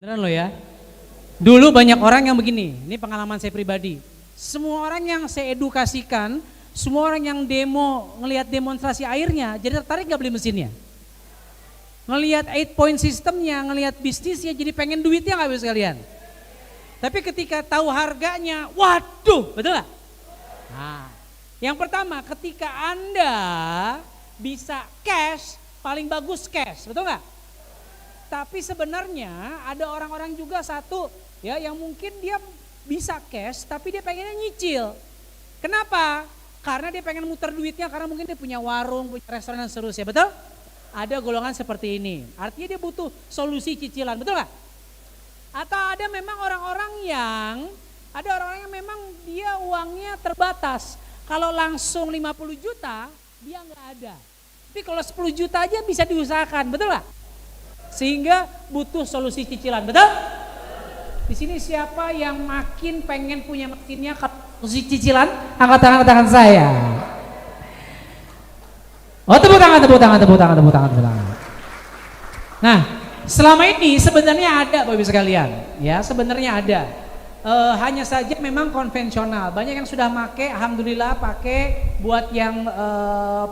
Beneran lo ya. Dulu banyak orang yang begini, ini pengalaman saya pribadi. Semua orang yang saya edukasikan, semua orang yang demo, ngelihat demonstrasi airnya, jadi tertarik gak beli mesinnya? Ngelihat 8 point systemnya, ngelihat bisnisnya, jadi pengen duitnya gak bisa sekalian? Tapi ketika tahu harganya, waduh, betul gak? Nah, yang pertama ketika Anda bisa cash, paling bagus cash, betul gak? Tapi sebenarnya ada orang-orang juga satu ya yang mungkin dia bisa cash tapi dia pengennya nyicil. Kenapa? Karena dia pengen muter duitnya karena mungkin dia punya warung, punya restoran dan seterusnya, betul? Ada golongan seperti ini. Artinya dia butuh solusi cicilan, betul gak? Atau ada memang orang-orang yang memang dia uangnya terbatas. Kalau langsung 50 juta dia nggak ada. Tapi kalau 10 juta aja bisa diusahakan, betul gak? Sehingga butuh solusi cicilan, betul? Di sini siapa yang makin pengen punya mesinnya solusi cicilan? Angkat tangan saya. Oh, tepuk tangan. Nah, selama ini sebenarnya ada Bapak Ibu sekalian, ya sebenarnya ada. Hanya saja memang konvensional. Banyak yang sudah pakai, alhamdulillah pakai. Buat yang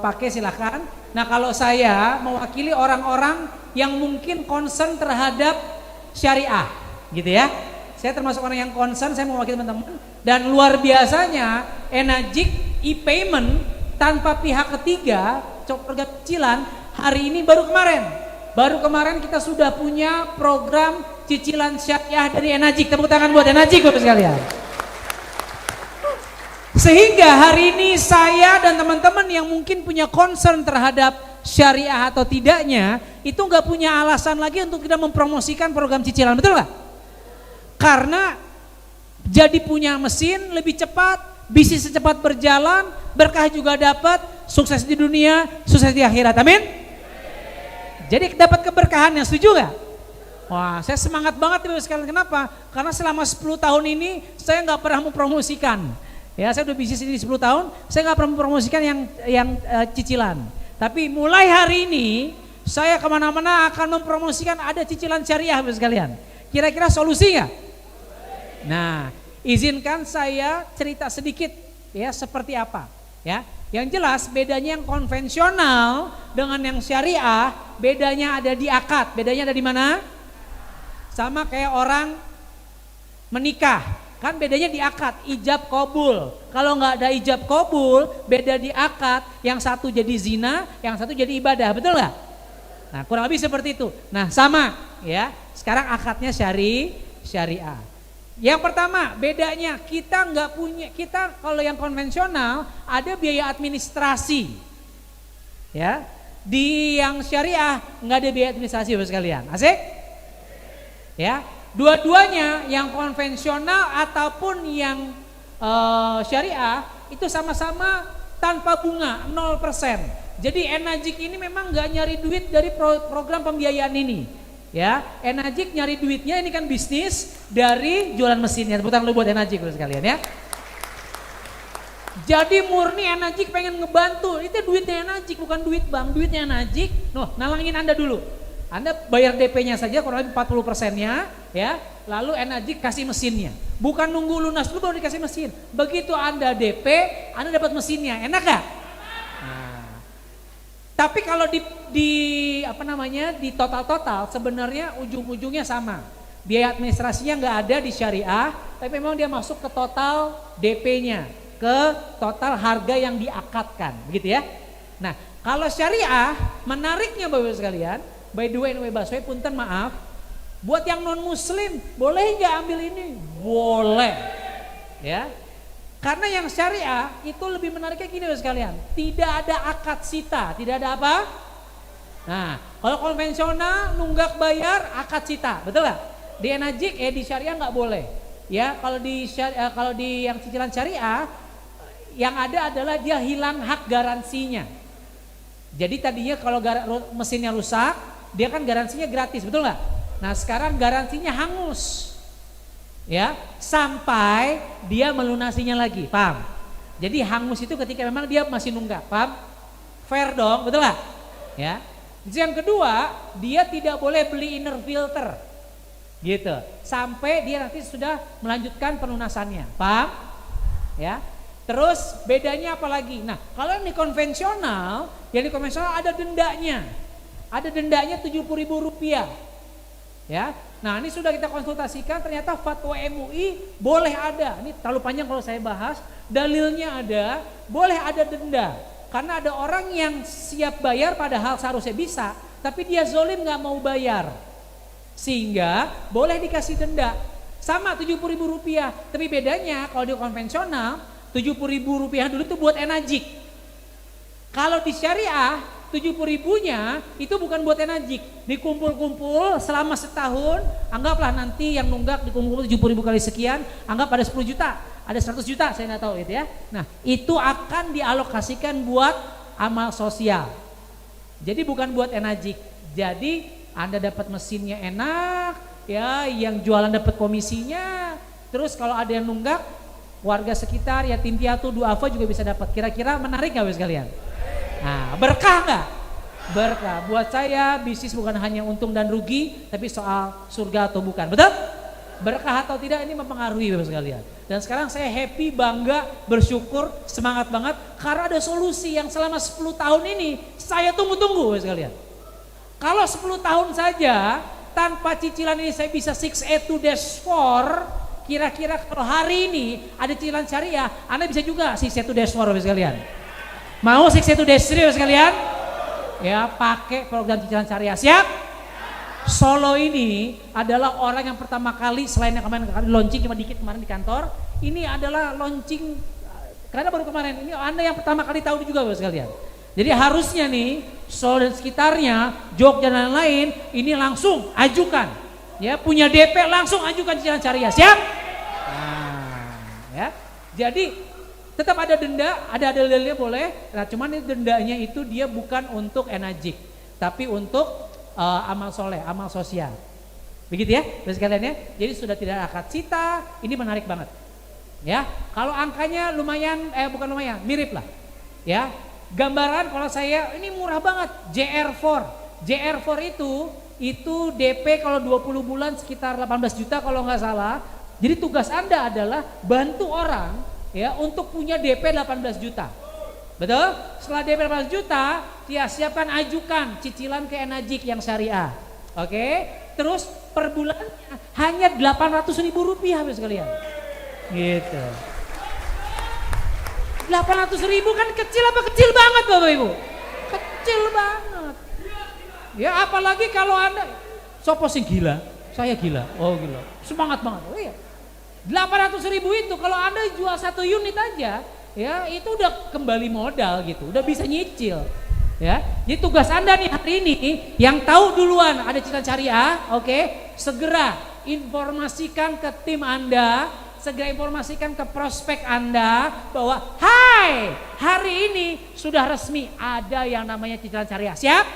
pakai silahkan. Nah, kalau saya mewakili orang-orang yang mungkin concern terhadap syariah, gitu ya. Saya termasuk orang yang concern, saya mewakili teman-teman. Dan luar biasanya, Enagic e-payment tanpa pihak ketiga, program cicilan, hari ini baru kemarin kita sudah punya program cicilan syariah dari Enagic. Tepuk tangan buat Enagic Bapak sekalian. Sehingga hari ini saya dan teman-teman yang mungkin punya concern terhadap syariah atau tidaknya, itu nggak punya alasan lagi untuk tidak mempromosikan program cicilan, betul nggak? Karena jadi punya mesin lebih cepat, bisnis secepat berjalan, berkah juga dapat, sukses di dunia, sukses di akhirat, amin? Jadi dapat keberkahan, yang setuju nggak? Wah, saya semangat banget Bapak sekalian. Kenapa? Karena selama 10 tahun ini saya nggak pernah mempromosikan. Ya, saya udah bisnis ini 10 tahun, saya nggak pernah mempromosikan yang cicilan. Tapi mulai hari ini saya kemana-mana akan mempromosikan ada cicilan syariah Bapak sekalian. Kira-kira solusi nggak? Nah, izinkan saya cerita sedikit ya seperti apa. Ya, yang jelas bedanya yang konvensional dengan yang syariah, bedanya ada di akad. Bedanya ada di mana? Sama kayak orang menikah. Kan bedanya di akad, ijab kabul. Kalau nggak ada ijab kabul, beda di akad. Yang satu jadi zina, yang satu jadi ibadah, betul nggak? Nah, kurang lebih seperti itu. Nah, sama ya. Sekarang akadnya syariah. Yang pertama, bedanya kita kalau yang konvensional ada biaya administrasi. Ya. Di yang syariah nggak ada biaya administrasi Bapak sekalian. Asik? Ya. Dua-duanya yang konvensional ataupun yang syariah itu sama-sama tanpa bunga 0%. Jadi Enagic ini memang nggak nyari duit dari program pembiayaan ini. Ya, Enagic nyari duitnya ini kan bisnis dari jualan mesinnya. Tepuk tangan buat Enagic sekalian ya. Jadi murni Enagic pengen ngebantu. Itu duitnya Enagic, bukan duit bank, duitnya Enagic. Noh, nalangin Anda dulu. Anda bayar DP-nya saja kurang lebih 40%-nya ya. Lalu Enagic kasih mesinnya. Bukan nunggu lunas dulu baru dikasih mesin. Begitu Anda DP, Anda dapat mesinnya. Enak gak? Nah. Tapi kalau di total sebenarnya ujung-ujungnya sama. Biaya administrasinya nggak ada di syariah, tapi memang dia masuk ke total DP-nya, ke total harga yang diakadkan, begitu ya. Nah, kalau syariah menariknya Bapak sekalian, by the way, punten maaf, buat yang non muslim boleh nggak ambil ini? Boleh, ya. Karena yang syariah itu lebih menariknya gini Bapak sekalian, tidak ada akad sita, tidak ada apa? Nah, kalau konvensional nunggak bayar akad sita, betul nggak? Di Enagic di syariah nggak boleh, ya. Kalau di yang cicilan syariah, yang ada adalah dia hilang hak garansinya. Jadi tadinya kalau mesinnya rusak, dia kan garansinya gratis, betul nggak? Nah sekarang garansinya hangus, ya, sampai dia melunasinya lagi, paham? Jadi hangus itu ketika memang dia masih nunggak, paham? Fair dong, betul nggak? Ya. Yang kedua, dia tidak boleh beli inner filter. Gitu. Sampai dia nanti sudah melanjutkan pelunasannya. Paham? Ya. Terus bedanya apa lagi? Nah, kalau yang di konvensional ada dendanya. Ada dendanya Rp70.000. Ya. Nah, ini sudah kita konsultasikan, ternyata fatwa MUI boleh ada. Ini terlalu panjang kalau saya bahas. Dalilnya ada, boleh ada denda. Karena ada orang yang siap bayar padahal seharusnya bisa, tapi dia zolim nggak mau bayar. Sehingga boleh dikasih denda. Sama Rp70.000. Tapi bedanya kalau di konvensional Rp70.000 dulu itu buat enajik. Kalau di syariah 70.000-nya itu bukan buat enajik, dikumpul-kumpul selama setahun, anggaplah nanti yang nunggak dikumpul 70.000 kali sekian, anggap ada 10 juta, ada 100 juta, saya nggak tahu gitu ya. Nah, itu akan dialokasikan buat amal sosial. Jadi bukan buat enajik. Jadi Anda dapat mesinnya enak, ya, yang jualan dapat komisinya. Terus kalau ada yang nunggak, warga sekitar, yatim piatu, duafa juga bisa dapat. Kira-kira menarik nggak sekalian? Nah, berkah nggak? Berkah. Buat saya bisnis bukan hanya untung dan rugi, tapi soal surga atau bukan. Betul? Berkah atau tidak ini mempengaruhi Bapak sekalian. Dan sekarang saya happy, bangga, bersyukur, semangat banget karena ada solusi yang selama 10 tahun ini saya tunggu-tunggu Bapak sekalian. Kalau 10 tahun saja tanpa cicilan ini saya bisa 6A to dash 4, kira-kira kalau hari ini ada cicilan syariah, Anda bisa juga 6A to dash 4 Bapak sekalian. Mau 6A to dash 3 sekalian? Ya, pakai program cicilan syariah. Siap? Solo ini adalah orang yang pertama kali, selain yang kemarin launching cuma dikit kemarin di kantor, ini adalah launching karena baru kemarin. Ini Anda yang pertama kali tahu juga Bapak sekalian. Jadi harusnya nih Solo dan sekitarnya, Jogja dan lain-lain ini langsung ajukan. Ya, punya DP langsung ajukan cicilan syariah. Siap? Nah, ya. Jadi tetap ada denda, ada dalilnya boleh. Nah, cuman dendanya itu dia bukan untuk enajik, tapi untuk amal soleh, amal sosial. Begitu ya, Bapak sekalian ya. Jadi sudah tidak ada akad cita. Ini menarik banget. Ya, kalau angkanya lumayan, bukan lumayan, mirip lah. Ya, gambaran kalau saya ini murah banget. JR4 itu DP kalau 20 bulan sekitar 18 juta kalau nggak salah. Jadi tugas Anda adalah bantu orang. Ya, untuk punya DP 18 juta. Betul? Setelah DP 18 juta, ya siapkan ajukan cicilan ke enajik yang syariah. Oke? Terus per bulannya hanya Rp800.000 Bapak sekalian. Gitu. 800.000 kan kecil apa kecil banget Bapak Ibu? Kecil banget. Ya, apalagi kalau Anda sopo sing gila, saya gila. Oh, gila. Semangat banget. Oh iya. 800.000 itu kalau Anda jual 1 unit aja, ya itu udah kembali modal gitu, udah bisa nyicil. Ya, jadi tugas Anda nih hari ini yang tahu duluan ada cicilan syariah, oke, segera informasikan ke tim Anda, segera informasikan ke prospek Anda bahwa hai, hari ini sudah resmi ada yang namanya cicilan syariah. Siap?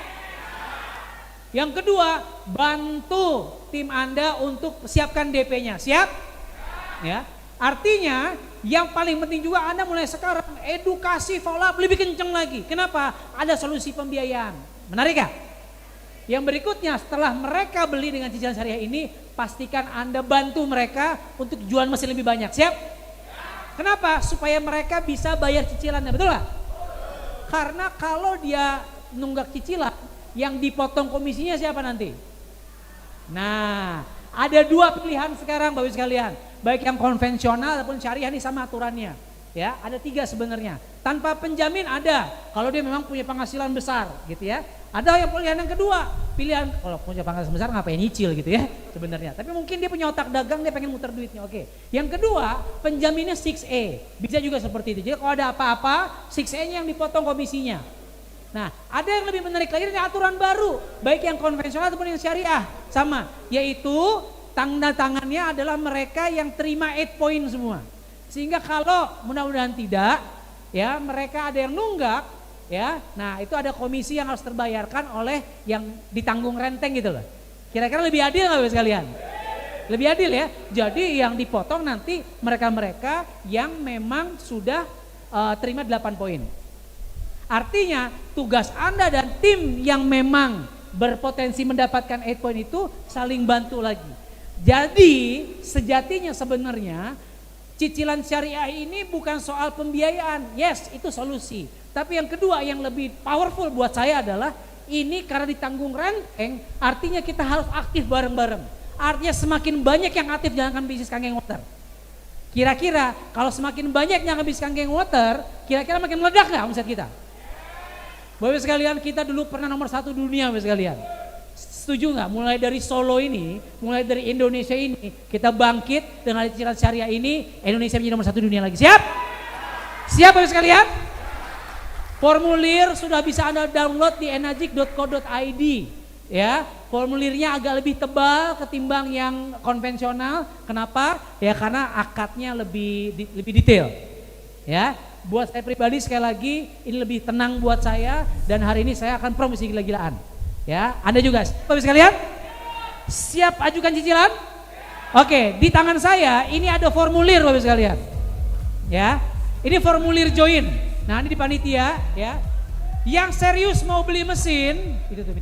Yang kedua, bantu tim Anda untuk siapkan DP-nya. Siap? Ya, artinya yang paling penting juga Anda mulai sekarang edukasi follow up lebih kenceng lagi. Kenapa? Ada solusi pembiayaan. Menarik gak? Yang berikutnya setelah mereka beli dengan cicilan syariah ini, pastikan Anda bantu mereka untuk jual mesin lebih banyak. Siap? Kenapa? Supaya mereka bisa bayar cicilannya, betul gak? Karena kalau dia nunggak cicilan, yang dipotong komisinya siapa nanti? Nah, ada 2 pilihan sekarang Bapak sekalian. Baik yang konvensional ataupun syariah ini sama aturannya. Ya, ada 3 sebenarnya. Tanpa penjamin ada, kalau dia memang punya penghasilan besar gitu ya. Ada yang pilihan yang kedua, pilihan kalau punya penghasilan besar ngapain nyicil gitu ya sebenarnya. Tapi mungkin dia punya otak dagang, dia pengen muter duitnya. Oke. Yang kedua, penjaminnya 6A. Bisa juga seperti itu. Jadi kalau ada apa-apa, 6A-nya yang dipotong komisinya. Nah, ada yang lebih menarik lagi dari aturan baru, baik yang konvensional ataupun yang syariah. Sama, yaitu tanda tangannya adalah mereka yang terima 8 point semua. Sehingga kalau mudah-mudahan tidak, ya mereka ada yang nunggak, ya. Nah, itu ada komisi yang harus terbayarkan oleh yang ditanggung renteng gitu loh. Kira-kira lebih adil nggak Bapak sekalian? Lebih adil ya. Jadi yang dipotong nanti mereka-mereka yang memang sudah terima 8 poin. Artinya tugas Anda dan tim yang memang berpotensi mendapatkan 8 point itu saling bantu lagi. Jadi sejatinya sebenarnya cicilan syariah ini bukan soal pembiayaan. Yes, itu solusi. Tapi yang kedua yang lebih powerful buat saya adalah ini karena ditanggung renteng, artinya kita harus aktif bareng-bareng. Artinya semakin banyak yang aktif jalankan bisnis Kanggeng Water. Kira-kira kalau semakin banyak yang bisnis Kanggeng Water, kira-kira makin meledak nggak omset kita? Bapak sekalian, kita dulu pernah nomor 1 dunia Bapak sekalian. Setuju nggak? Mulai dari Solo ini, mulai dari Indonesia ini, kita bangkit dengan cicilan syariah ini, Indonesia menjadi nomor 1 dunia lagi. Siap? Siap Bapak sekalian? Formulir sudah bisa Anda download di enagic.co.id. Ya, formulirnya agak lebih tebal ketimbang yang konvensional. Kenapa? Ya karena akadnya lebih detail. Ya, buat saya pribadi sekali lagi ini lebih tenang buat saya dan hari ini saya akan promosi gila-gilaan. Ya, Anda juga, Bapak sekalian? Siap ajukan cicilan? Oke, di tangan saya ini ada formulir Bapak sekalian. Ya, ini formulir join. Nah, ini di panitia ya. Yang serius mau beli mesin, itu tuh.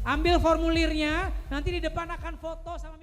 Ambil formulirnya, nanti di depan akan foto sama